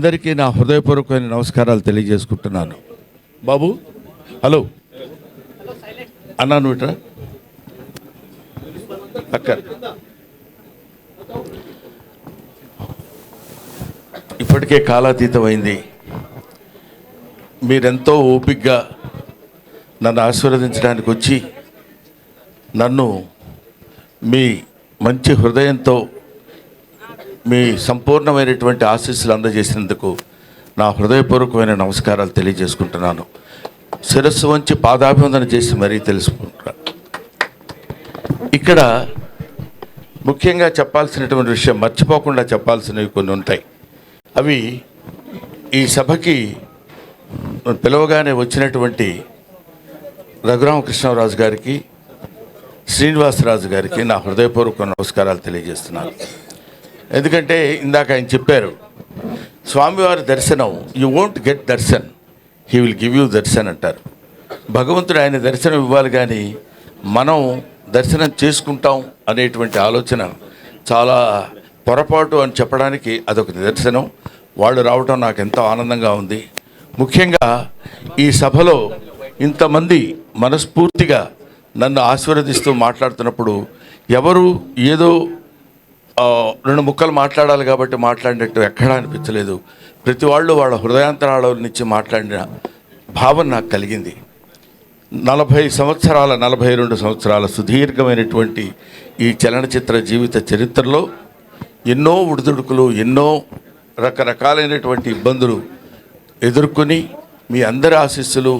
అందరికీ నా హృదయపూర్వకమైన నమస్కారాలు తెలియజేసుకుంటున్నాను. బాబు హలో అన్నాను ఇట్రా అక్క. ఇప్పటికే కాలాతీతమైంది. మీరెంతో ఓపికగా నన్ను ఆశీర్వదించడానికి వచ్చి నన్ను మీ మంచి హృదయంతో మీ సంపూర్ణమైనటువంటి ఆశీస్సులు అందజేసినందుకు నా హృదయపూర్వకమైన నమస్కారాలు తెలియజేసుకుంటున్నాను. శిరస్సు వంచి పాదాభివందన చేసి మరీ తెలుసుకుంటున్నా. ఇక్కడ ముఖ్యంగా చెప్పాల్సినటువంటి విషయం, మర్చిపోకుండా చెప్పాల్సినవి కొన్ని ఉంటాయి. అవి ఈ సభకి పిలవగానే వచ్చినటువంటి రఘురామకృష్ణరాజు గారికి, శ్రీనివాసరాజు గారికి నా హృదయపూర్వక నమస్కారాలు తెలియజేస్తున్నాను. ఎందుకంటే ఇందాక ఆయన చెప్పారు, స్వామివారి దర్శనం you won't get Darshan, he will give you Darshan అంటారు. భగవంతుడు ఆయన దర్శనం ఇవ్వాలి, కానీ మనం దర్శనం చేసుకుంటాం అనేటువంటి ఆలోచన చాలా పొరపాటు అని చెప్పడానికి అదొక నిదర్శనం. వాళ్ళు రావటం నాకు ఎంతో ఆనందంగా ఉంది. ముఖ్యంగా ఈ సభలో ఇంతమంది మనస్ఫూర్తిగా నన్ను ఆశీర్వదిస్తూ మాట్లాడుతున్నప్పుడు ఎవరు ఏదో రెండు ముక్కలు మాట్లాడాలి కాబట్టి మాట్లాడినట్టు ఎక్కడా అనిపించలేదు. ప్రతి వాళ్ళు వాళ్ళ హృదయాంతరాల నుంచి మాట్లాడిన భావన నాకు కలిగింది. 42 సంవత్సరాల సుదీర్ఘమైనటువంటి ఈ చలనచిత్ర జీవిత చరిత్రలో ఎన్నో ఉడుదుడుకులు, ఎన్నో రకరకాలైనటువంటి ఇబ్బందులు ఎదుర్కొని మీ అందరి ఆశీస్సులు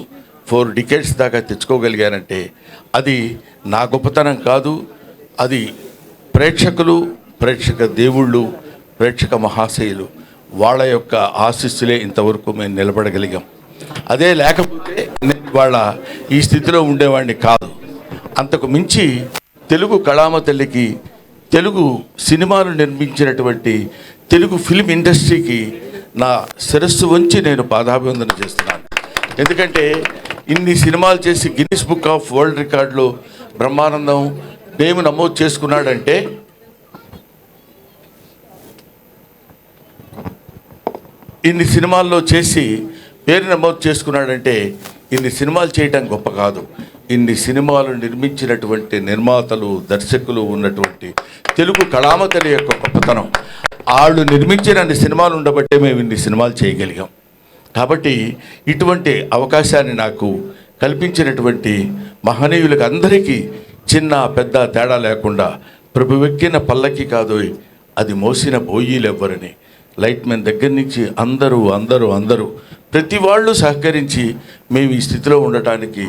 4 డికేడ్స్ దాకా తెచ్చుకోగలిగానంటే అది నా గొప్పతనం కాదు. అది ప్రేక్షకులు, ప్రేక్షక దేవుళ్ళు, ప్రేక్షక మహాశయులు వాళ్ళ యొక్క ఆశీస్సులే ఇంతవరకు మేము నిలబడగలిగాం. అదే లేకపోతే నేను వాళ్ళ ఈ స్థితిలో ఉండేవాడిని కాదు. అంతకు మించి తెలుగు కళామ తల్లికి, తెలుగు సినిమాలు నిర్మించినటువంటి తెలుగు ఫిల్మ్ ఇండస్ట్రీకి నా శిరస్సు వంచి నేను పాదాభివందన చేస్తున్నాను. ఎందుకంటే ఇన్ని సినిమాలు చేసి గిన్నిస్ బుక్ ఆఫ్ వరల్డ్ రికార్డులో బ్రహ్మానందం నేమ్ నమోదు చేసుకున్నాడంటే, ఇన్ని సినిమాల్లో చేసి పేరు నమోదు చేసుకున్నాడంటే ఇన్ని సినిమాలు చేయటం గొప్ప కాదు. ఇన్ని సినిమాలు నిర్మించినటువంటి నిర్మాతలు, దర్శకులు ఉన్నటువంటి తెలుగు కళామతలి యొక్క గొప్పతనం. వాళ్ళు నిర్మించిన అన్ని సినిమాలు ఉండబట్టే మేము ఇన్ని సినిమాలు చేయగలిగాం. కాబట్టి ఇటువంటి అవకాశాన్ని నాకు కల్పించినటువంటి మహనీయులకు అందరికీ చిన్న పెద్ద తేడా లేకుండా, ప్రభువెక్కిన పల్లకి కాదు అది మోసిన బోయీలు ఎవ్వరని, లైట్ మ్యాన్ దగ్గర నుంచి అందరూ ప్రతి వాళ్ళు సహకరించి మేము ఈ స్థితిలో ఉండటానికి,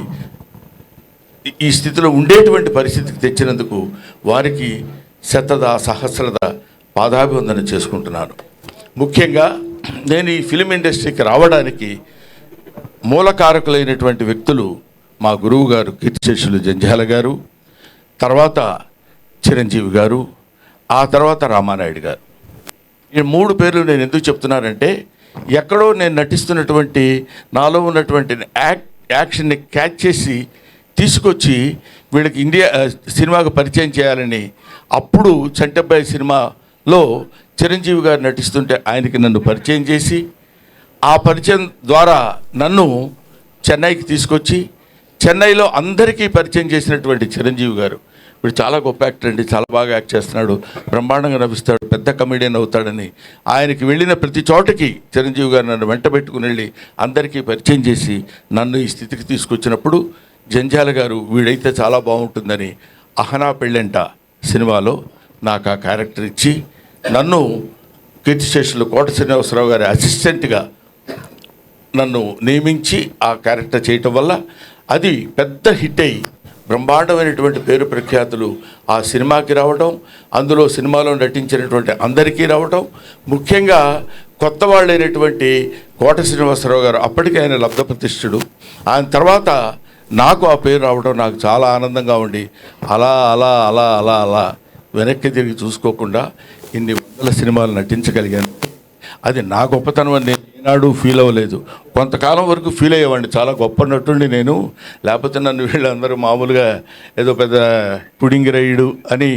ఈ స్థితిలో ఉండేటువంటి పరిస్థితికి తెచ్చినందుకు వారికి సహస్రద పాదాభివందన చేసుకుంటున్నాను. ముఖ్యంగా నేను ఈ ఫిలిం ఇండస్ట్రీకి రావడానికి మూలకారకులైనటువంటి వ్యక్తులు మా గురువు గారు కీర్తిశేషులు జంధ్యాల గారు, తర్వాత చిరంజీవి గారు, ఆ తర్వాత రామానాయుడు గారు. ఈ 3 పేర్లు నేను ఎందుకు చెప్తున్నానంటే, ఎక్కడో నేను నటిస్తున్నటువంటి నాలో ఉన్నటువంటి యాక్షన్ని క్యాచ్ చేసి తీసుకొచ్చి వీళ్ళకి ఇండియా సినిమాకు పరిచయం చేయాలని, అప్పుడు చంటబ్బాయి సినిమాలో చిరంజీవి గారు నటిస్తుంటే ఆయనకి నన్ను పరిచయం చేసి, ఆ పరిచయం ద్వారా నన్ను చెన్నైకి తీసుకొచ్చి చెన్నైలో అందరికీ పరిచయం చేసినటువంటి చిరంజీవి గారు, ఇప్పుడు చాలా గొప్ప యాక్టర్ అండి, చాలా బాగా యాక్ట్ చేస్తున్నాడు, బ్రహ్మాండంగా నవ్విస్తాడు, పెద్ద కమెడియన్ అవుతాడని ఆయనకి వెళ్ళిన ప్రతి చోటకి చిరంజీవి గారు నన్ను వెంట పెట్టుకుని వెళ్ళి అందరికీ పరిచయం చేసి నన్ను ఈ స్థితికి తీసుకొచ్చినప్పుడు జంధ్యాల గారు వీడైతే చాలా బాగుంటుందని అహనా పెళ్ళంట సినిమాలో నాకు ఆ క్యారెక్టర్ ఇచ్చి నన్ను కీర్తిశేషులు కోట శ్రీనివాసరావు గారి అసిస్టెంట్గా నన్ను నియమించి ఆ క్యారెక్టర్ చేయటం వల్ల అది పెద్ద హిట్ అయ్యి బ్రహ్మాండమైనటువంటి పేరు ప్రఖ్యాతులు ఆ సినిమాకి రావడం, అందులో సినిమాలో నటించినటువంటి అందరికీ రావడం, ముఖ్యంగా కొత్త వాళ్ళైనటువంటి కోట శ్రీనివాసరావు గారు, అప్పటికే ఆయన లబ్ధ ప్రతిష్ఠుడు, ఆయన తర్వాత నాకు ఆ పేరు రావడం నాకు చాలా ఆనందంగా ఉండి అలా అలా అలా అలా అలా వెనక్కి తిరిగి చూసుకోకుండా ఇన్ని వందల సినిమాలు నటించగలిగాను. అది నా గొప్పతనం అని నేను ఏనాడు ఫీల్ అవ్వలేదు. కొంతకాలం వరకు ఫీల్ అయ్యేవాడిని, చాలా గొప్ప నటుండి నేను, లేకపోతే నన్ను వీళ్ళందరూ మామూలుగా ఏదో పెద్ద పుడింగి రైడు అని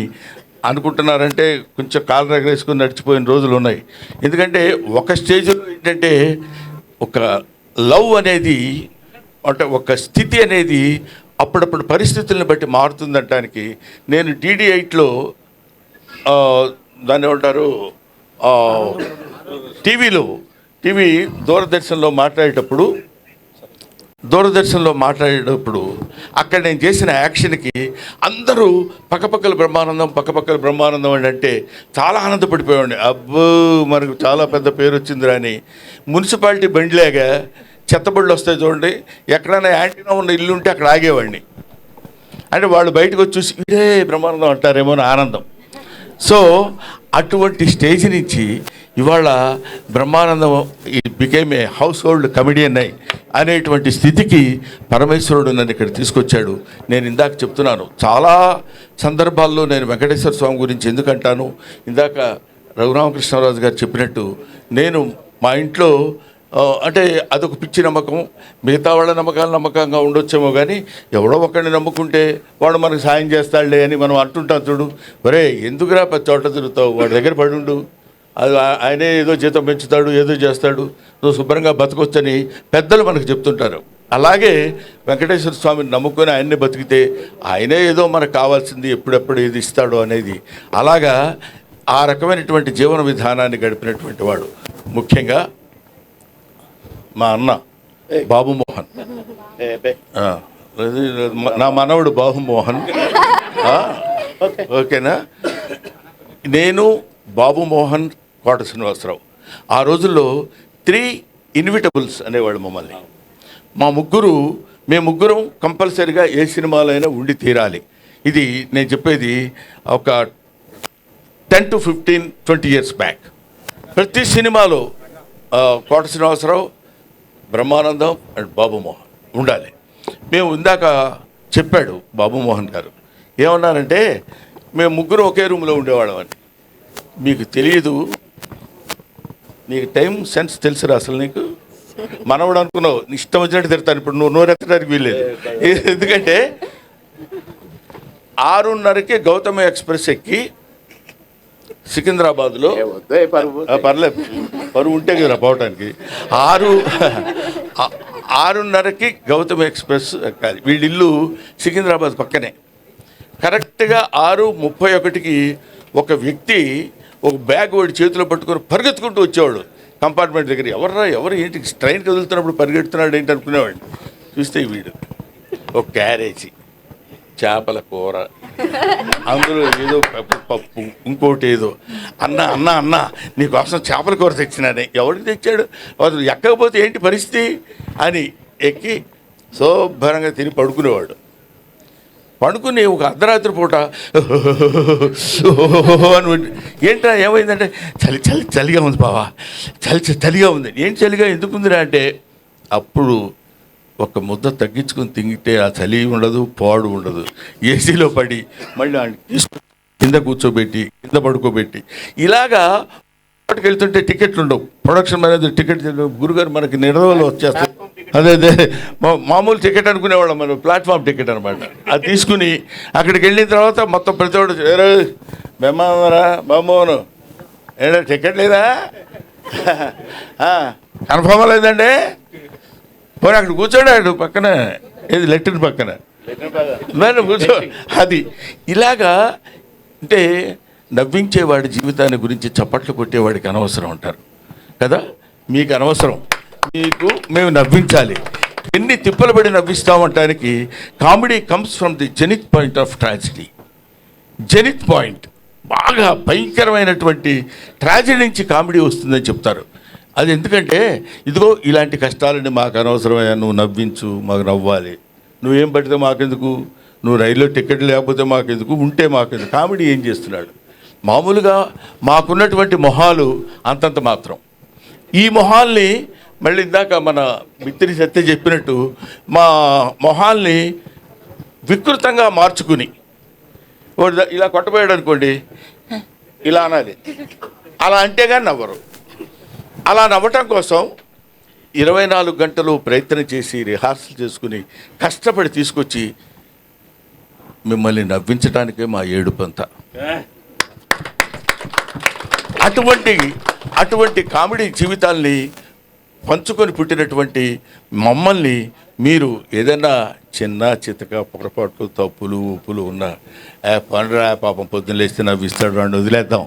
అనుకుంటున్నారంటే కొంచెం కాలు రగరేసుకుని నడిచిపోయిన రోజులు ఉన్నాయి. ఎందుకంటే ఒక స్టేజ్లో ఏంటంటే ఒక లవ్ అనేది అంటే ఒక స్థితి అనేది అప్పుడప్పుడు పరిస్థితులను బట్టి మారుతుందనటానికి నేను DD8లో దాన్ని ఏమంటారు టీవీ దూరదర్శన్లో మాట్లాడేటప్పుడు అక్కడ నేను చేసిన యాక్షన్కి అందరూ పక్కపక్కల బ్రహ్మానందం అని అంటే చాలా ఆనందపడిపోయాడు. అబ్బో మనకు చాలా పెద్ద పేరు వచ్చిందిరా అని. మున్సిపాలిటీ బండిలాగా చెత్తబళ్ళు వస్తాయి చూడండి, ఎక్కడైనా యాంటీనా ఉన్న ఇల్లు ఉంటే అక్కడ ఆగేవాడిని. అంటే వాళ్ళు బయటకు వచ్చి చూసి ఇదే బ్రహ్మానందం అంటారేమో అని ఆనందం. సో అటువంటి స్టేజ్ నుంచి ఇవాళ Brahmanandam became a house hold comedian అనేటువంటి స్థితికి పరమేశ్వరుడు నన్ను ఇక్కడ తీసుకొచ్చాడు. నేను ఇందాక చెప్తున్నాను, చాలా సందర్భాల్లో నేను వెంకటేశ్వర స్వామి గురించి ఎందుకంటాను, ఇందాక రఘురామకృష్ణరాజు గారు చెప్పినట్టు నేను మా ఇంట్లో అంటే అదొక పిచ్చి నమ్మకం. మిగతా వాళ్ళ నమ్మకంగా ఉండొచ్చేమో కానీ ఎవడో ఒకరిని నమ్ముకుంటే వాడు మనకు సాయం చేస్తాడులే అని మనం అంటుంటాం చూడు. ఒరే ఎందుకురా చోట తిరుగుతావు, వాడి దగ్గర పడుండు, అది ఆయనే ఏదో జీతం పెంచుతాడు, ఏదో చేస్తాడు, నువ్వు శుభ్రంగా బతకొచ్చని పెద్దలు మనకు చెప్తుంటారు. అలాగే వెంకటేశ్వర స్వామిని నమ్ముకొని ఆయన్ని బతికితే ఆయనే ఏదో మనకు కావాల్సింది ఎప్పుడెప్పుడు ఏది ఇస్తాడో అనేది, అలాగా ఆ రకమైనటువంటి జీవన విధానాన్ని గడిపినటువంటి వాడు. ముఖ్యంగా మా అన్న బాబుమోహన్, నా మనవడు బాబుమోహన్, ఓకేనా. నేను బాబుమోహన్, కోట శ్రీనివాసరావు ఆ రోజుల్లో 3 ఇన్విటబుల్స్ అనేవాళ్ళు మమ్మల్ని. మేము ముగ్గురం కంపల్సరీగా ఏ సినిమాలైనా ఉండి తీరాలి. ఇది నేను చెప్పేది ఒక 10 to 15, 20 years బ్యాక్. ప్రతి సినిమాలో కోట శ్రీనివాసరావు, బ్రహ్మానందం అండ్ బాబుమోహన్ ఉండాలి. మేము ఇందాక చెప్పాడు బాబుమోహన్ గారు ఏమన్నారంటే, మేము ముగ్గురు ఒకే రూమ్లో ఉండేవాళ్ళం అని. మీకు తెలియదు, నీకు టైం సెన్స్ తెలుసురా అసలు. నీకు మనవడు అనుకున్నావు, ఇష్టం వచ్చినట్టు తిడతాను. ఇప్పుడు నువ్వు నోరెత్తడానికి వీల్లేదు. ఎందుకంటే 6:30కి గౌతమ ఎక్స్ప్రెస్ ఎక్కి సికింద్రాబాద్లో, పర్లేదు పరువు ఉంటే కదా పోవటానికి, 6:30కి గౌతమ ఎక్స్ప్రెస్ ఎక్కాలి. వీళ్ళిల్లు సికింద్రాబాద్ పక్కనే. కరెక్ట్గా 6:31కి ఒక వ్యక్తి ఒక బ్యాగ్ వాడి చేతిలో పట్టుకొని పరిగెత్తుకుంటూ వచ్చేవాడు కంపార్ట్మెంట్ దగ్గర. ఎవరు ఏంటి ట్రైన్ కదులుతున్నప్పుడు పరిగెడుతున్నాడు ఏంటి అనుకునేవాడు. చూస్తే వీడు ఒక క్యారేజీ చేపల కూర, అందులో ఏదో పప్పు, ఇంకోటి ఏదో. అన్న నీకోసం చేపల కూర తెచ్చినానే. ఎవరికి తెచ్చాడు, అసలు ఎక్కకపోతే ఏంటి పరిస్థితి అని ఎక్కి శుభ్రంగా తిని పడుకునేవాడు. పడుకుని ఒక అర్ధరాత్రి పూట అని ఏంటా ఏమైందంటే, చలిగా ఉంది బావా, చలిగా ఉంది. ఏంటి చలిగా ఎందుకుందిరా అంటే, అప్పుడు ఒక ముద్ద తగ్గించుకొని తింగితే ఆ చలి ఉండదు, పాడు ఉండదు. ఏసీలో పడి మళ్ళీ కింద కూర్చోబెట్టి కింద పడుకోబెట్టి ఇలాగా వెళ్తుంటే టికెట్లు ఉండవు. ప్రొడక్షన్ మేనేజర్ టికెట్ గురుగారు మనకి నిర్వహణలో వచ్చేస్తాయి. అదే మామూలు టికెట్ అనుకునేవాళ్ళం మనం, ప్లాట్ఫామ్ టికెట్ అనమాట. అది తీసుకుని అక్కడికి వెళ్ళిన తర్వాత మొత్తం ప్రతి ఒక్కడు బెమ్మారా బామ్మోను ఏడా టికెట్ లేదా, కన్ఫర్మ్ లేదండి, పోనీ అక్కడ కూర్చోడాడు పక్కన, ఏది లెట్రిన్ పక్కన కూర్చో. అది ఇలాగా అంటే నవ్వించేవాడి జీవితాన్ని గురించి చప్పట్లు కొట్టేవాడికి అనవసరం అంటారు కదా. మీకు అనవసరం, మీకు మేము నవ్వించాలి. ఎన్ని తిప్పలు పడి నవ్విస్తామంటానికి comedy comes from the zenith point of tragedy. Zenith point బాగా భయంకరమైనటువంటి ట్రాజడీ నుంచి కామెడీ వస్తుందని చెప్తారు. అది ఎందుకంటే ఇదిగో ఇలాంటి కష్టాలని మాకు అనవసరమయ్యా, నువ్వు నవ్వించు, మాకు నవ్వాలి. నువ్వేం పడితే మాకెందుకు, నువ్వు రైల్లో టికెట్ లేకపోతే మాకెందుకు, ఉంటే మాకెందుకు. కామెడీ ఏం చేస్తున్నాడు? మామూలుగా మాకున్నటువంటి మొహాలు అంతంత మాత్రం. ఈ మొహాల్ని మళ్ళీ ఇందాక మన మిత్రి సత్య చెప్పినట్టు మా మొహాల్ని వికృతంగా మార్చుకుని ఇలా కొట్టబోయాడు అనుకోండి, ఇలా అనాలి, అలా అంటే కానీ నవ్వరు. అలా నవ్వటం కోసం 24 గంటలు ప్రయత్నం చేసి రిహార్సల్ చేసుకుని కష్టపడి తీసుకొచ్చి మిమ్మల్ని నవ్వించడానికే మా ఏడుపంతా. అటువంటి కామెడీ జీవితాల్ని పంచుకొని పుట్టినటువంటి మమ్మల్ని మీరు ఏదైనా చిన్న చితక పొరపాట్లు తప్పులు ఉప్పులు ఉన్న పండురా పాపం పొద్దున్న లేస్తే నవ్విస్తాడు వాడిని వదిలేద్దాం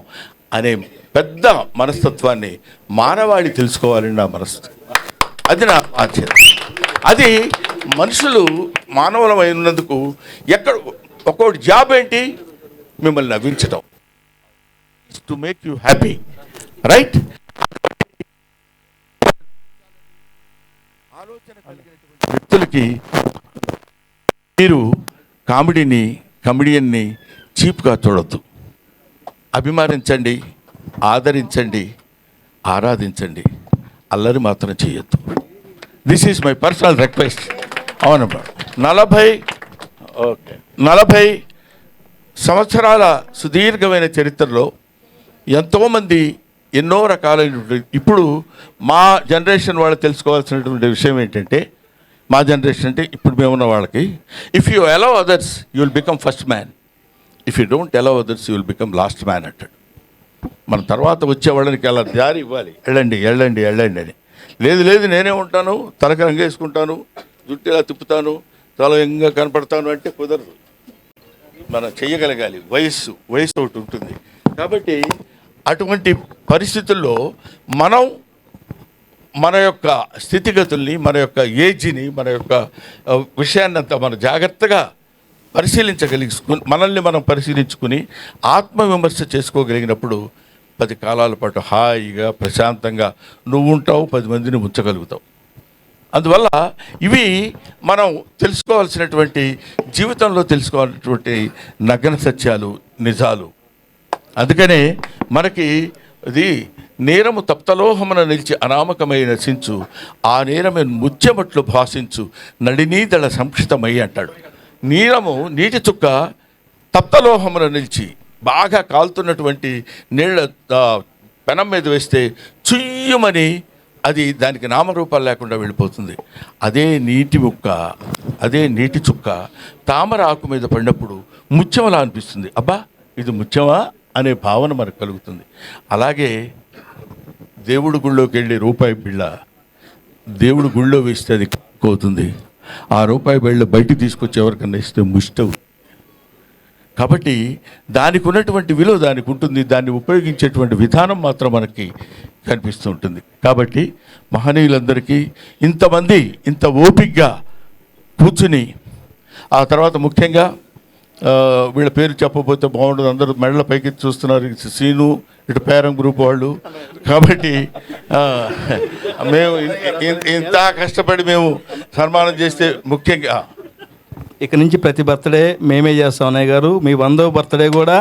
అనే పెద్ద మనస్తత్వాన్ని మానవాళి తెలుసుకోవాలని నా మనస్తత్వం. అది నా ఆశ్చర్యం. అది మనుషులు మానవులమైనందుకు ఎక్కడ ఒక్కొక్కటి జాబ్ ఏంటి, మిమ్మల్ని నవ్వించడం, to make you happy, right? ఆలోచన కలిగినటువంటి వ్యక్తులకి మీరు కమెడియన్ని చీప్గా చూడొద్దు. అభిమానించండి, ఆదరించండి, ఆరాధించండి, అల్లరి మాత్రం చేయొద్దు. This is my personal request. అవునమ్మా, 40 సంవత్సరాల సుదీర్ఘమైన చరిత్రలో ఎంతోమంది ఎన్నో రకాలైనటువంటి, ఇప్పుడు మా జనరేషన్ వాళ్ళు తెలుసుకోవాల్సినటువంటి విషయం ఏంటంటే, మా జనరేషన్ అంటే ఇప్పుడు మేమున్న వాళ్ళకి, if you allow others you will become first man, if you don't allow others you will become last man అంటాడు. మన తర్వాత వచ్చే వాళ్ళకి అలా దారి ఇవ్వాలి, వెళ్ళండి అని. లేదు నేనే ఉంటాను, తలకి రంగేసుకుంటాను, జుట్టు ఇలా తిప్పుతాను, చాలా ఎంగా కనపడతాను అంటే కుదరదు. మనం చెయ్యగలగాలి. వయస్సు ఒకటి ఉంటుంది. కాబట్టి అటువంటి పరిస్థితుల్లో మనం మన యొక్క స్థితిగతుల్ని, మన యొక్క ఏజ్ని, మన యొక్క విషయాన్ని అంతా మనం జాగ్రత్తగా మనల్ని మనం పరిశీలించుకుని ఆత్మవిమర్శ చేసుకోగలిగినప్పుడు 10 కాలాల పాటు హాయిగా ప్రశాంతంగా నువ్వు ఉంటావు, 10 మందిని ఉంచగలుగుతావు. అందువల్ల ఇవి మనం తెలుసుకోవాల్సినటువంటి, జీవితంలో తెలుసుకోవాల్సినటువంటి నగ్న సత్యాలు, నిజాలు. అందుకనే మనకి ఇది నేరము తప్తలోహమున నిలిచి అనామకమై నశించు, ఆ నేరమే ముత్యమట్లు భాషించు, నడినీదళ సంక్షితమై అంటాడు. నీటి చుక్క తప్తలోహమున నిలిచి బాగా కాలుతున్నటువంటి నీళ్ళ పెనం మీద వేస్తే చుయ్యమని అది దానికి నామరూపాలు లేకుండా వెళ్ళిపోతుంది. అదే నీటి చుక్క తామర ఆకు మీద పడినప్పుడు ముత్యంలా అనిపిస్తుంది. అబ్బా ఇది ముత్యమా అనే భావన మనకు కలుగుతుంది. అలాగే దేవుడి గుళ్ళోకి వెళ్ళి రూపాయి బిళ్ళ దేవుడు గుళ్ళో వేస్తే అది అవుతుంది. ఆ రూపాయి బిళ్ళ బయటికి తీసుకొచ్చి ఎవరికన్నా ఇస్తే ముష్టవు. కాబట్టి దానికి ఉన్నటువంటి విలువ దానికి ఉంటుంది. దాన్ని ఉపయోగించేటువంటి విధానం మాత్రం మనకి కనిపిస్తూ ఉంటుంది. కాబట్టి మహనీయులందరికీ ఇంతమంది ఇంత ఓపికగా కూర్చుని, ఆ తర్వాత ముఖ్యంగా వీళ్ళ పేరు చెప్పబోతే బాగుండదు, అందరూ మెడల పైకి చూస్తున్నారు, సీను ఇటు పేరం గ్రూప్ వాళ్ళు. కాబట్టి మేము ఇంత కష్టపడి మేము సన్మానం చేస్తే ముఖ్యంగా ఇక నుంచి ప్రతి బర్త్డే మేమే చేస్తాం. అన్నయ్య గారు, మీ 100వ బర్త్డే కూడా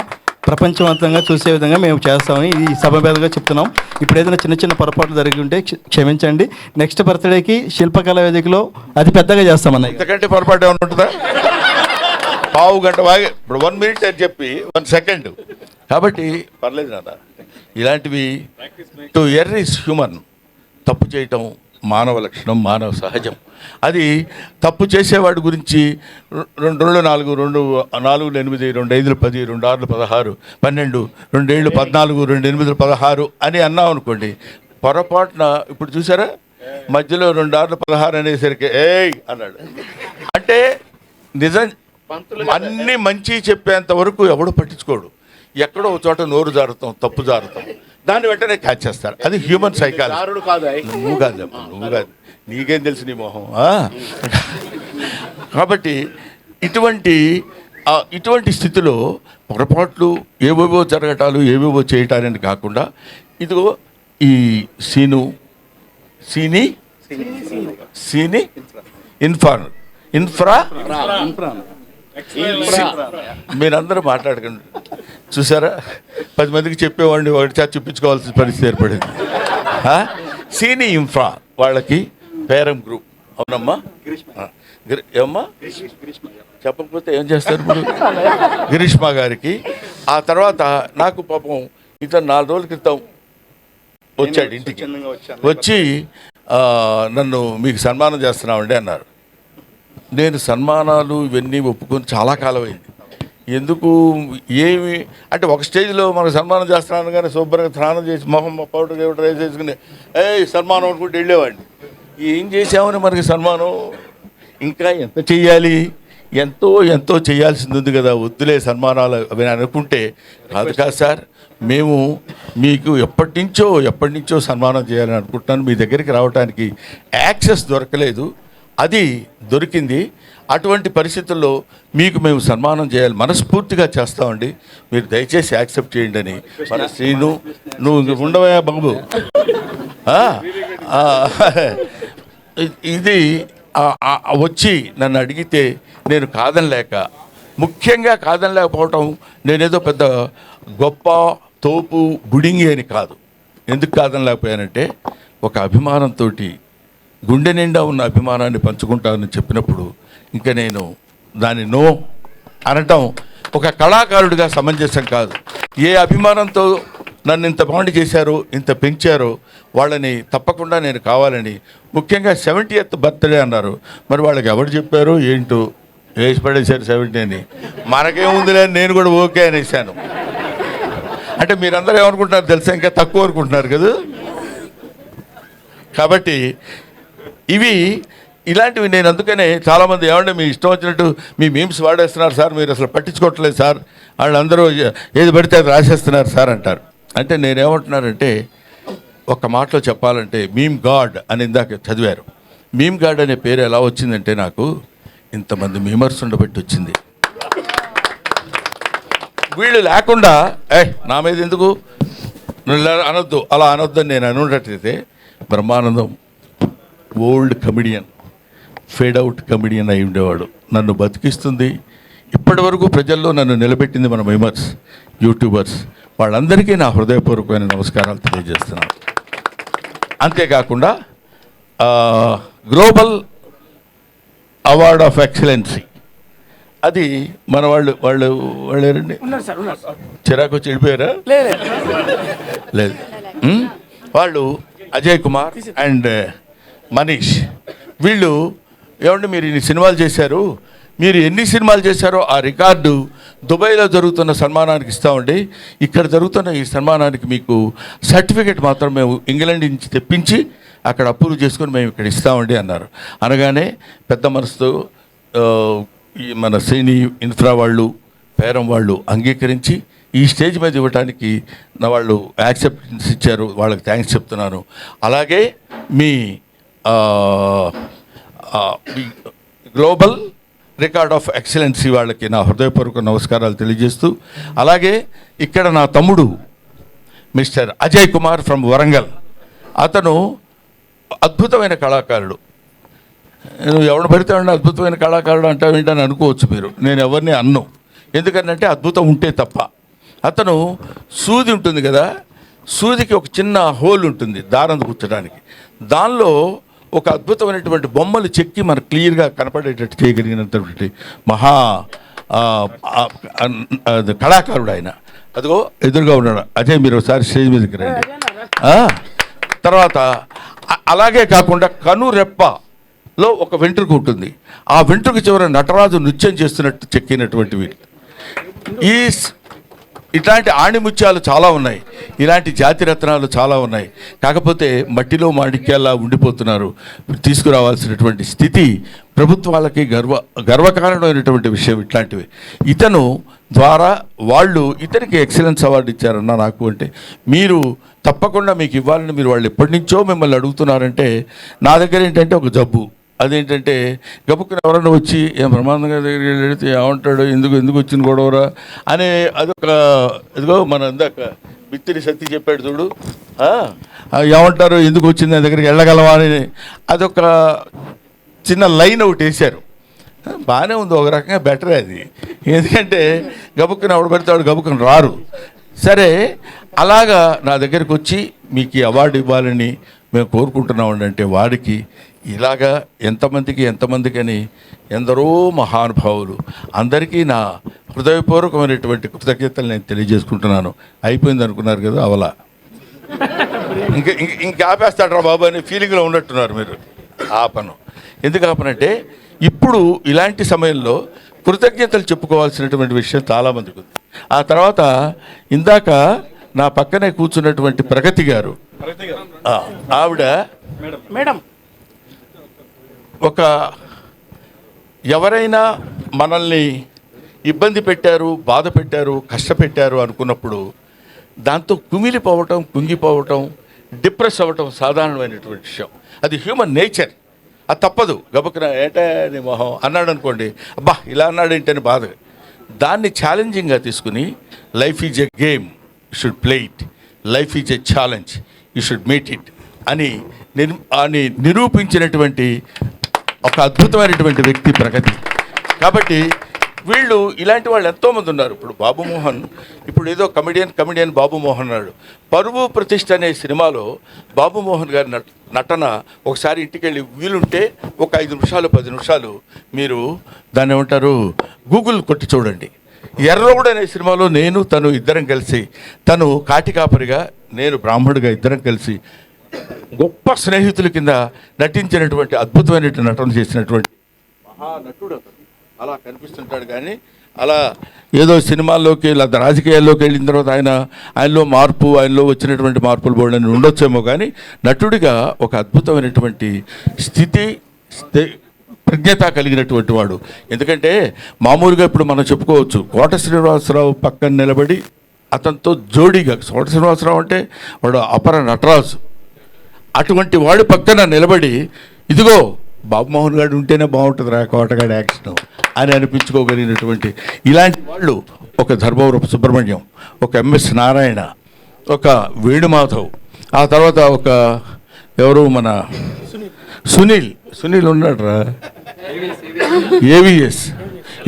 ప్రపంచవంతంగా చూసే విధంగా మేము చేస్తామని ఈ సభ మీదుగా చెప్తున్నాం. ఇప్పుడు ఏదైనా చిన్న పొరపాట్లు జరిగి ఉంటే క్షమించండి. నెక్స్ట్ బర్త్డేకి శిల్పకళా వేదికలో అతి పెద్దగా చేస్తాం అన్నయ్య. ఇంతకంటే పొరపాటు ఏమైనా ఉంటుందా? పావు గంట వాగి ఇప్పుడు 1 మినిట్ అని చెప్పి 1 సెకండ్. కాబట్టి పర్లేదు నాన్న, ఇలాంటివి టు ఎర్ర్ ఈజ్ హ్యూమన్. తప్పు చేయటం మానవ లక్షణం, మానవ సహజం. అది తప్పు చేసేవాడి గురించి 2 2 4 2 4 8 2 5 10 2 6 16 12 2 7 14 2 8 16 అని అన్నాం అనుకోండి, పొరపాటున ఇప్పుడు చూసారా మధ్యలో 2 6 16 అనేసరికి ఏయ్ అన్నాడు అంటే నిజం. అన్నీ మంచి చెప్పేంత వరకు ఎవడు పట్టించుకోడు. ఎక్కడో ఒక చోట నోరు జారుతాం, తప్పు జారుతాం, దాన్ని వెంటనే క్యాచ్ చేస్తారు. అది హ్యూమన్ సైకాలజీ. నువ్వు కాదు, నీకేం తెలుసు నీ మొహం. కాబట్టి ఇటువంటి స్థితిలో పొరపాట్లు ఏవేవో జరగటాలు, ఏవేవో చేయటాలని కాకుండా, ఇదిగో ఈ సీని ఇన్ఫ్రా మీరందరూ మాట్లాడకండి. చూసారా, 10 మందికి చెప్పేవాడిని ఒకటి చూపించుకోవాల్సిన పరిస్థితి ఏర్పడింది. సీని ఇన్ఫ్రా వాళ్ళకి పేరం గ్రూప్. అవునమ్మా, ఏమమ్మా చెప్పకపోతే ఏం చేస్తారు ఇప్పుడు? గిరీష్మా గారికి. ఆ తర్వాత నాకు పాపం ఇతను 4 రోజుల క్రితం వచ్చాడు ఇంటికి. వచ్చి నన్ను మీకు సన్మానం చేస్తున్నామండి అన్నారు. నేను సన్మానాలు ఇవన్నీ ఒప్పుకొని చాలా కాలం అయింది. ఎందుకు ఏమి అంటే ఒక స్టేజ్లో మనకు సన్మానం చేస్తున్నాను కానీ శుభ్రంగా స్నానం చేసి మొహం పౌడర్ గౌడర్ రైస్ వేసుకుని సన్మానం అనుకుంటూ వెళ్ళేవాడిని. ఏం చేసామని మనకి సన్మానం? ఇంకా ఎంత చెయ్యాలి? ఎంతో ఎంతో చేయాల్సింది ఉంది కదా, వద్దులే సన్మానాలు అవి అనుకుంటే కాదు సార్, మేము మీకు ఎప్పటి నుంచో సన్మానం చేయాలని అనుకుంటున్నాను. మీ దగ్గరికి రావడానికి యాక్సెస్ దొరకలేదు, అది దొరికింది. అటువంటి పరిస్థితుల్లో మీకు మేము సన్మానం చేయాలి, మనస్ఫూర్తిగా చేస్తామండి, మీరు దయచేసి యాక్సెప్ట్ చేయండి అని. మన శ్రీను, నువ్వు ఉండవా బాబు, ఇది వచ్చి నన్ను అడిగితే నేను కాదనలేక, ముఖ్యంగా కాదనలేకపోవటం నేనేదో పెద్ద గొప్ప తోపు బుడింగి అని కాదు. ఎందుకు కాదనలేకపోయానంటే ఒక అభిమానంతో, గుండె నిండా ఉన్న అభిమానాన్ని పంచుకుంటానని చెప్పినప్పుడు ఇంకా నేను దాన్ని నో అనటం ఒక కళాకారుడిగా సమంజసం కాదు. ఏ అభిమానంతో నన్ను ఇంత బాండ్ చేశారో, ఇంత పెంచారో వాళ్ళని తప్పకుండా నేను కావాలని. ముఖ్యంగా 70th బర్త్డే అన్నారు, మరి వాళ్ళకి ఎవరు చెప్పారు ఏంటో, వేసి పడేశారు 70 అని. మనకేముందిలే నేను కూడా ఓకే అనేసాను. అంటే మీరందరూ ఏమనుకుంటున్నారు తెలుసా, ఇంకా తక్కువ అనుకుంటున్నారు కదా. కాబట్టి ఇలాంటివి నేను అందుకనే చాలామంది ఏమంటే మీ ఇష్టం వచ్చినట్టు మీ మీమ్స్ వాడేస్తున్నారు సార్, మీరు అసలు పట్టించుకోవట్లేదు సార్, వాళ్ళందరూ ఏది పడితే అది రాసేస్తున్నారు సార్ అంటారు. అంటే నేనేమంటున్నానంటే ఒక మాటలో చెప్పాలంటే మీమ్ గాడ్ అని ఇందాక చదివారు. మీమ్ గాడ్ అనే పేరు ఎలా వచ్చిందంటే నాకు ఇంతమంది మీమర్స్ ఉండబట్టి వచ్చింది. వీళ్ళు లేకుండా నా మీద ఎందుకు అనొద్దు, అలా అనొద్దు అని నేను అనున్నట్టయితే Brahmanandam old comedian, fade out comedian అయి ఉండేవాడు. నన్ను బతికిస్తుంది, ఇప్పటి వరకు ప్రజల్లో నన్ను నిలబెట్టింది మన మీమర్స్, యూట్యూబర్స్, వాళ్ళందరికీ నా హృదయపూర్వకమైన నమస్కారాలు తెలియజేస్తున్నాను. అంతేకాకుండా గ్లోబల్ అవార్డ్ ఆఫ్ ఎక్సలెన్సీ, అది మన వాళ్ళు ఎవరండి, చిరాకు వచ్చి వెళ్ళిపోయారా? లేదు, వాళ్ళు అజయ్ కుమార్ అండ్ మనీష్, వీళ్ళు ఏమంటే మీరు ఇన్ని సినిమాలు చేశారు, మీరు ఎన్ని సినిమాలు చేశారో ఆ రికార్డు దుబాయ్లో జరుగుతున్న సన్మానానికి ఇస్తామండి, ఇక్కడ జరుగుతున్న ఈ సన్మానానికి మీకు సర్టిఫికెట్ మాత్రం మేము ఇంగ్లాండ్ నుంచి తెప్పించి అక్కడ అప్రూవ్ చేసుకొని మేము ఇక్కడ ఇస్తామండి అన్నారు. అనగానే పెద్ద మనసుతో ఈ మన శ్రేణి ఇన్ఫ్రా వాళ్ళు, పేరం వాళ్ళు అంగీకరించి ఈ స్టేజ్ మీద ఇవ్వడానికి నా వాళ్ళు యాక్సెప్టెన్స్ ఇచ్చారు, వాళ్ళకి థ్యాంక్స్ చెప్తున్నాను. అలాగే మీ గ్లోబల్ రికార్డ్ ఆఫ్ ఎక్సలెన్సీ వాళ్ళకి నా హృదయపూర్వక నమస్కారాలు తెలియజేస్తూ, అలాగే ఇక్కడ నా తమ్ముడు మిస్టర్ అజయ్ కుమార్ ఫ్రమ్ వరంగల్, అతను అద్భుతమైన కళాకారుడు. నువ్వు ఎవరు పడితే అద్భుతమైన కళాకారుడు అంటావు ఏంటని అనుకోవచ్చు మీరు, నేను ఎవరిని అన్ను, ఎందుకంటే అద్భుతం ఉంటే తప్ప. అతను సూది ఉంటుంది కదా, సూదికి ఒక చిన్న హోల్ ఉంటుంది దారం కూర్చడానికి, దానిలో ఒక అద్భుతమైనటువంటి బొమ్మలు చెక్కి మనకు క్లియర్గా కనపడేటట్టు చేయగలిగినటువంటి మహా కళాకారుడు ఆయన. అదిగో ఎదురుగా ఉన్నాడు అజయ్, మీరు ఒకసారి స్టేజ్ మీదకి రండి. తర్వాత అలాగే కాకుండా కనురెప్పలో ఒక వెంట్రుక ఉంటుంది, ఆ వెంట్రుక చివర నటరాజు నృత్యం చేస్తున్నట్టు చెక్కినటువంటివి. ఇట్లాంటి ఆణిముత్యాలు చాలా ఉన్నాయి, ఇలాంటి జాతిరత్నాలు చాలా ఉన్నాయి. కాకపోతే మట్టిలో మాణిక్యాల్లా ఉండిపోతున్నారు. తీసుకురావాల్సినటువంటి స్థితి ప్రభుత్వాలకి గర్వకారణమైనటువంటి విషయం ఇట్లాంటివి. ఇతను ద్వారా వాళ్ళు ఇతనికి ఎక్సలెన్స్ అవార్డు ఇచ్చారన్న నాకు. అంటే మీరు తప్పకుండా మీకు ఇవ్వాలని మీరు వాళ్ళు ఎప్పటి నుంచో మిమ్మల్ని అడుగుతున్నారంటే, నా దగ్గర ఏంటంటే ఒక జబ్బు, అదేంటంటే గబుక్కుని ఎవరన్నా వచ్చి ఏం ప్రమాదంగా దగ్గరికి వెళితే ఏమంటాడు, ఎందుకు వచ్చిన గొడవరా అనే అదొక, ఇదిగో మన ఇందాక బిత్తిరి సత్తి చెప్పాడు చూడు, ఏమంటారు ఎందుకు వచ్చింది నా దగ్గరికి వెళ్ళగలవా అని, అదొక చిన్న లైన్ ఒకటి వేశారు. బాగానే ఉంది, ఒక రకంగా బెటరే అది, ఎందుకంటే గబుక్కుని ఎవడు పెడతాడు, గబుక్కుని రారు. సరే, అలాగా నా దగ్గరికి వచ్చి మీకు ఈ అవార్డు ఇవ్వాలని మేము కోరుకుంటున్నామండి అంటే, వాడికి ఇలాగా ఎంతమందికి అని ఎందరో మహానుభావులు అందరికీ నా హృదయపూర్వకమైనటువంటి కృతజ్ఞతలు నేను తెలియజేసుకుంటున్నాను. అయిపోయింది అనుకున్నారు కదా, అవలా ఇంకా ఆపేస్తాడ్రా బాబు అనే ఫీలింగ్లో ఉన్నట్టున్నారు మీరు. ఆపను. ఎందుకు ఆపనంటే, ఇప్పుడు ఇలాంటి సమయంలో కృతజ్ఞతలు చెప్పుకోవాల్సినటువంటి విషయం చాలామందికి ఉంది. ఆ తర్వాత ఇందాక నా పక్కనే కూర్చున్నటువంటి ప్రగతి గారు, ఆవిడ మేడం ఒక ఎవరైనా మనల్ని ఇబ్బంది పెట్టారు, బాధ పెట్టారు, కష్టపెట్టారు అనుకున్నప్పుడు దాంతో కుమిలిపోవటం, కుంగిపోవటం, డిప్రెస్ అవ్వటం సాధారణమైనటువంటి విషయం. అది హ్యూమన్ నేచర్, అది తప్పదు. గబుక్కున ఏటా నీ మొహం అన్నాడు అనుకోండి, అబ్బా ఇలా అన్నాడు ఏంటని బాధ. దాన్ని ఛాలెంజింగ్గా తీసుకుని life is a game, you should play it, life is a challenge, you should meet it అని నిరూపించినటువంటి ఒక అద్భుతమైనటువంటి వ్యక్తి ప్రగతి. కాబట్టి వీళ్ళు ఇలాంటి వాళ్ళు ఎంతోమంది ఉన్నారు. ఇప్పుడు బాబు మోహన్, ఇప్పుడు ఏదో కమిడియన్ బాబు మోహన్ అన్నాడు. పరువు ప్రతిష్ఠ అనే సినిమాలో బాబు మోహన్ గారి నటన ఒకసారి ఇంటికి వెళ్ళి వీలుంటే ఒక 5 నిమిషాలు 10 నిమిషాలు మీరు దాన్ని ఏమంటారు గూగుల్ కొట్టి చూడండి. ఎర్రగూడ అనే సినిమాలో నేను తను ఇద్దరం కలిసి, తను కాటికాపరిగా నేను బ్రాహ్మణుడిగా ఇద్దరం కలిసి గొప్ప స్నేహితుల కింద నటించినటువంటి అద్భుతమైనటువంటి నటన చేసినటువంటి మహానటుడు అలా కనిపిస్తుంటాడు. కానీ అలా ఏదో సినిమాల్లోకి లేదా రాజకీయాల్లోకి వెళ్ళిన తర్వాత ఆయనలో వచ్చినటువంటి మార్పులు బోర్డని ఉండొచ్చేమో, కానీ నటుడిగా ఒక అద్భుతమైనటువంటి ప్రజ్ఞత కలిగినటువంటి వాడు. ఎందుకంటే మామూలుగా ఇప్పుడు మనం చెప్పుకోవచ్చు, కోట శ్రీనివాసరావు పక్కన నిలబడి అతనితో జోడీగా, కోట శ్రీనివాసరావు అంటే వాడు అపర నటరాజు, అటువంటి వాడి పక్కన నిలబడి ఇదిగో బాబు మోహన్ గారు ఉంటేనే బాగుంటుందిరా కోటగాడి యాక్షన్ అని అనిపించుకోగలిగినటువంటి ఇలాంటి వాళ్ళు ఒక ధర్మవరపు సుబ్రహ్మణ్యం, ఒక ఎంఎస్ నారాయణ, ఒక వేణుమాధవ్, ఆ తర్వాత ఒక ఎవరు మన సునీల్ ఉన్నాడురా, ఏవిఎస్,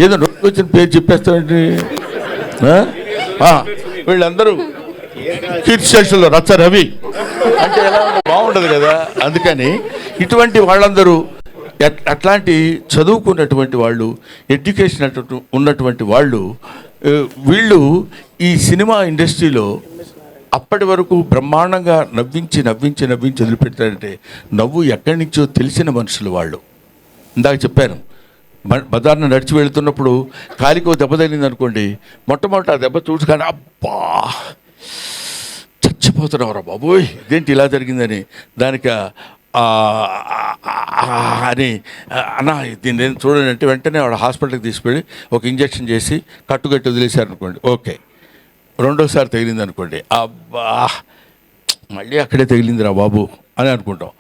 ఏదో నోటికి వచ్చిన పేరు చెప్పేస్తామండి. వీళ్ళందరూ కీర్తిశేషుల్లో రచ్చ రవి అంటే ఎలా బాగుండదు కదా. అందుకని ఇటువంటి వాళ్ళందరూ అట్లాంటి చదువుకున్నటువంటి వాళ్ళు, ఎడ్యుకేషన్ ఉన్నటువంటి వాళ్ళు, వీళ్ళు ఈ సినిమా ఇండస్ట్రీలో అప్పటి వరకు బ్రహ్మాండంగా నవ్వించి వదిలిపెడతారంటే నవ్వు ఎక్కడి నుంచో తెలిసిన మనుషులు వాళ్ళు. ఇందాక చెప్పాను, బజార్ను నడిచి వెళుతున్నప్పుడు కాలికో దెబ్బ తగిలింది అనుకోండి, మొట్టమొదటి ఆ దెబ్బ చూసుకొని అబ్బా చచ్చిపోతున్నావురా బాబోయ్ ఇదేంటి ఇలా జరిగిందని, దానికి అని అన్న దీన్ని నేను చూడండి అంటే వెంటనే వాడు హాస్పిటల్కి తీసుకెళ్ళి ఒక ఇంజక్షన్ చేసి కట్టుకట్టి వదిలేశారు అనుకోండి, ఓకే. రెండోసారి తగిలింది అనుకోండి, అబ్బా మళ్ళీ అక్కడే తగిలిందిరా బాబు అని అనుకుంటాం,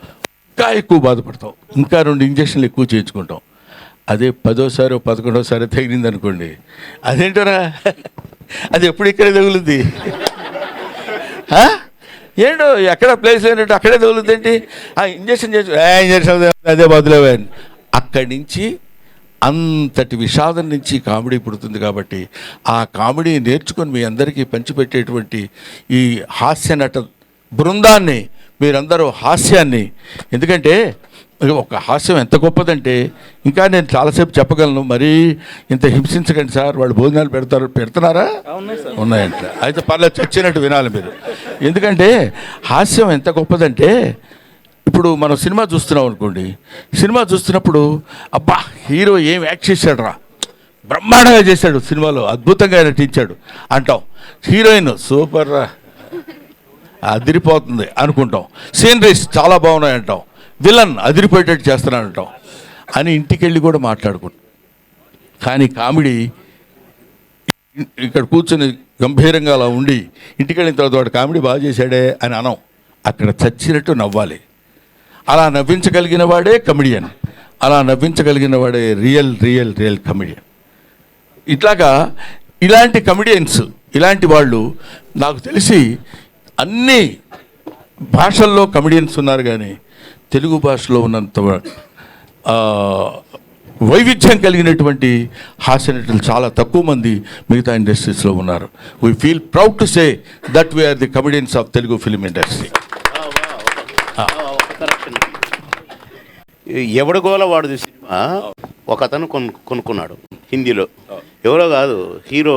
ఇంకా ఎక్కువ బాధపడతాం, ఇంకా 2 ఇంజక్షన్లు ఎక్కువ చేయించుకుంటాం. అదే 10వ 11వ తగిలింది అనుకోండి, అదేంటరా అది ఎప్పుడు ఇక్కడే తగులుద్ది, ఏంటో ఎక్కడ ప్లేస్ లేనట్టు అక్కడే తగులుద్ది ఏంటి, ఇంజక్షన్ అదే బదులేవే. అక్కడి నుంచి అంతటి విషాదం నుంచి కామెడీ పుడుతుంది. కాబట్టి ఆ కామెడీ నేర్చుకొని మీ అందరికీ పంచిపెట్టేటువంటి ఈ హాస్య నట బృందాన్ని, మీరందరూ హాస్యాన్ని, ఎందుకంటే ఒక హాస్యం ఎంత గొప్పదంటే ఇంకా నేను చాలాసేపు చెప్పగలను, మరీ ఇంత హింసించకండి సార్, వాళ్ళు భోజనాలు పెడుతున్నారా ఉన్నాయంట, అయితే పర్లేదు చచ్చినట్టు వినాలి మీరు. ఎందుకంటే హాస్యం ఎంత గొప్పదంటే, ఇప్పుడు మనం సినిమా చూస్తున్నాం అనుకోండి, సినిమా చూస్తున్నప్పుడు అబ్బా హీరో ఏం యాక్ట్ చేశాడు రా, బ్రహ్మాండంగా చేశాడు, సినిమాలో అద్భుతంగా నటించాడు అంటాం, హీరోయిన్ సూపర్ రా అదిరిపోతుంది అనుకుంటాం, సీనరీస్ చాలా బాగున్నాయి అంటాం, విలన్ అదిరిపోయేటట్టు చేస్తున్నానంటాం అని ఇంటికి వెళ్ళి కూడా మాట్లాడుకుంటాం. కానీ కామెడీ ఇక్కడ కూర్చొని గంభీరంగా అలా ఉండి ఇంటికి వెళ్ళిన తర్వాత వాడు కామెడీ బాగా చేశాడే అని అనం, అక్కడ చచ్చినట్టు నవ్వాలి. అలా నవ్వించగలిగిన వాడే కమెడియన్, అలా నవ్వించగలిగిన వాడే రియల్ కమెడియన్. ఇట్లాగా ఇలాంటి కమెడియన్స్, ఇలాంటి వాళ్ళు నాకు తెలిసి అన్ని భాషల్లో కమెడియన్స్ ఉన్నారు, కానీ తెలుగు భాషలో ఉన్నంత వైవిధ్యం కలిగినటువంటి హాస్య నటులు చాలా తక్కువ మంది మిగతా ఇండస్ట్రీస్లో ఉన్నారు. We feel proud to say that we are the comedians of Telugu film industry. ఎవడగోల వాడు సినిమా ఒక అతను కొనుక్కున్నాడు హిందీలో, ఎవరో కాదు హీరో,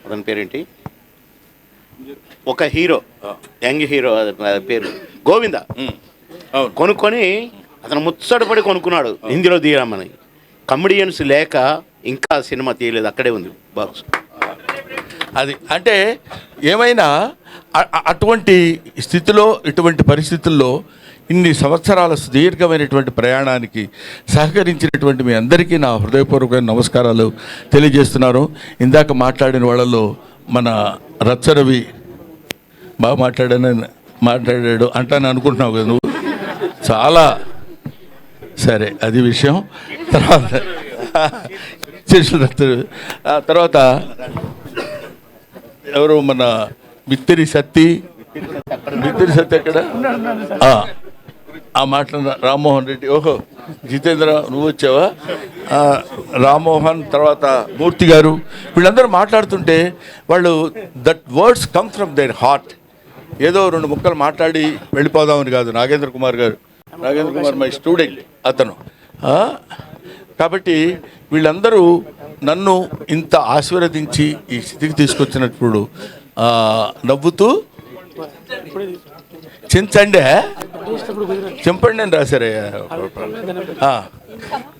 అతని పేరేంటి, ఒక హీరో యంగ్ హీరో పేరు గోవింద, కొనుక్కొని అతను ముచ్చటపడి కొనుక్కున్నాడు హిందీలో తీయమని. కమెడియన్స్ లేక ఇంకా సినిమా తీయలేదు, అక్కడే ఉంది బాక్స్. అది అంటే ఏమైనా అటువంటి స్థితిలో, ఇటువంటి పరిస్థితుల్లో ఇన్ని సంవత్సరాల సుదీర్ఘమైనటువంటి ప్రయాణానికి సహకరించినటువంటి మీ అందరికీ నా హృదయపూర్వకమైన నమస్కారాలు తెలియజేస్తున్నాను. ఇందాక మాట్లాడిన వాళ్ళలో మన రచ్చరవి బాగా మాట్లాడాడు అంటాను అనుకుంటున్నావు కదా నువ్వు, చాలా సరే అది విషయం. తర్వాత ఎవరు మన మిత్తిరి సత్తి ఎక్కడ ఆ మాటలు రామ్మోహన్ రెడ్డి, ఓహో జితేంద్ర నువ్వు వచ్చావా, రామ్మోహన్, తర్వాత మూర్తి గారు, వీళ్ళందరూ మాట్లాడుతుంటే వాళ్ళు that words come from their heart. ఏదో రెండు ముక్కలు మాట్లాడి వెళ్ళిపోదామని కాదు. నాగేంద్ర కుమార్ మై స్టూడెంట్ అతను. కాబట్టి వీళ్ళందరూ నన్ను ఇంత ఆశీర్వదించి ఈ స్థితికి తీసుకొచ్చినప్పుడు నవ్వుతూ చించండి చింపండి అని రాశారయ్యా.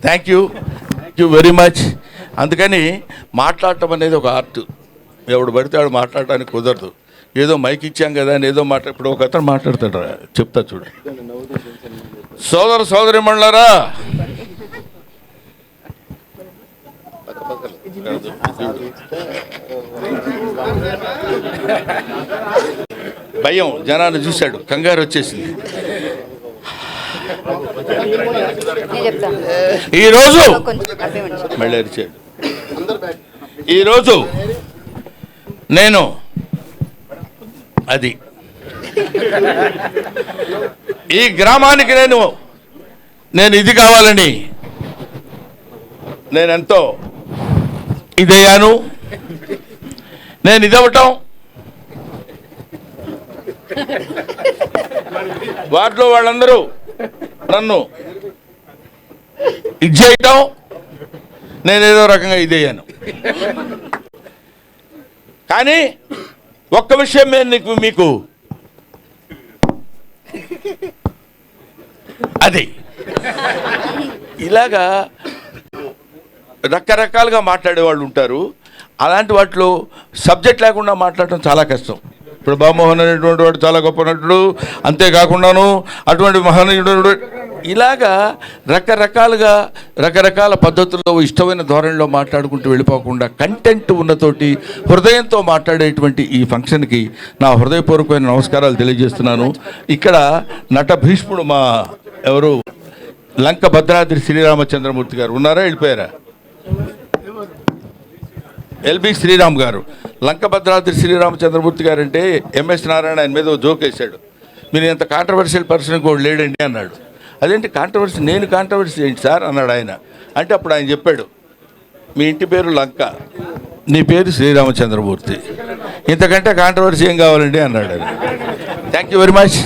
Thank you very much. అందుకని మాట్లాడటం అనేది ఒక ఆర్ట్. ఎవడు పడితే వాడు మాట్లాడటానికి కుదరదు. ఏదో మైక్ ఇచ్చాం కదా అని ఏదో ఇప్పుడు ఒక అతను మాట్లాడతాడు, చెప్తా చూడు. సోదరి మండలారా, భయం జనాన్ని చూశాడు, కంగారు వచ్చేసింది. ఈరోజు మళ్ళీ అరిచాడు. ఈరోజు నేను అది ఈ గ్రామానికి నేను ఇది కావాలని నేనెంతో ఇదయ్యాను. నేను ఇదవటం, వాటిలో వాళ్ళందరూ నన్ను ఇది చేయటం, నేనేదో రకంగా ఇదయ్యాను. కానీ ఒక్క విషయం నేను మీకు అది ఇలాగా రకరకాలుగా మాట్లాడేవాళ్ళు ఉంటారు. అలాంటి వాటిలో సబ్జెక్ట్ లేకుండా మాట్లాడటం చాలా కష్టం. ఇప్పుడు బామోహన్ అనేటువంటి వాడు చాలా గొప్ప నటుడు, అంతేకాకుండాను అటువంటి మహనీయుడు, ఇలాగా రకరకాల పద్ధతుల్లో ఇష్టమైన ధోరణిలో మాట్లాడుకుంటూ వెళ్ళిపోకుండా కంటెంట్ ఉన్నతోటి హృదయంతో మాట్లాడేటువంటి ఈ ఫంక్షన్కి నా హృదయపూర్వకమైన నమస్కారాలు తెలియజేస్తున్నాను. ఇక్కడ నట భీష్ముడు మా ఎవరు లంక భద్రాద్రి శ్రీరామచంద్రమూర్తి గారు ఉన్నారా, వెళ్ళిపోయారా? ఎల్బి శ్రీరామ్ గారు, లంక భద్రాద్రి శ్రీరామచంద్రమూర్తి గారు అంటే ఎంఎస్ నారాయణ ఆయన మీద జోక్ వేశాడు. మీరు ఎంత కాంట్రవర్షియల్ పర్సన్ కూడా లేడండి అన్నాడు. అదేంటి కాంట్రవర్సీ, నేను కాంట్రవర్సీ ఏంటి సార్ అన్నాడు ఆయన. అంటే అప్పుడు ఆయన చెప్పాడు, మీ ఇంటి పేరు లంక, నీ పేరు శ్రీరామచంద్రమూర్తి, ఇంతకంటే కాంట్రవర్సీ ఏం కావాలండి అన్నాడు. Thank you very much.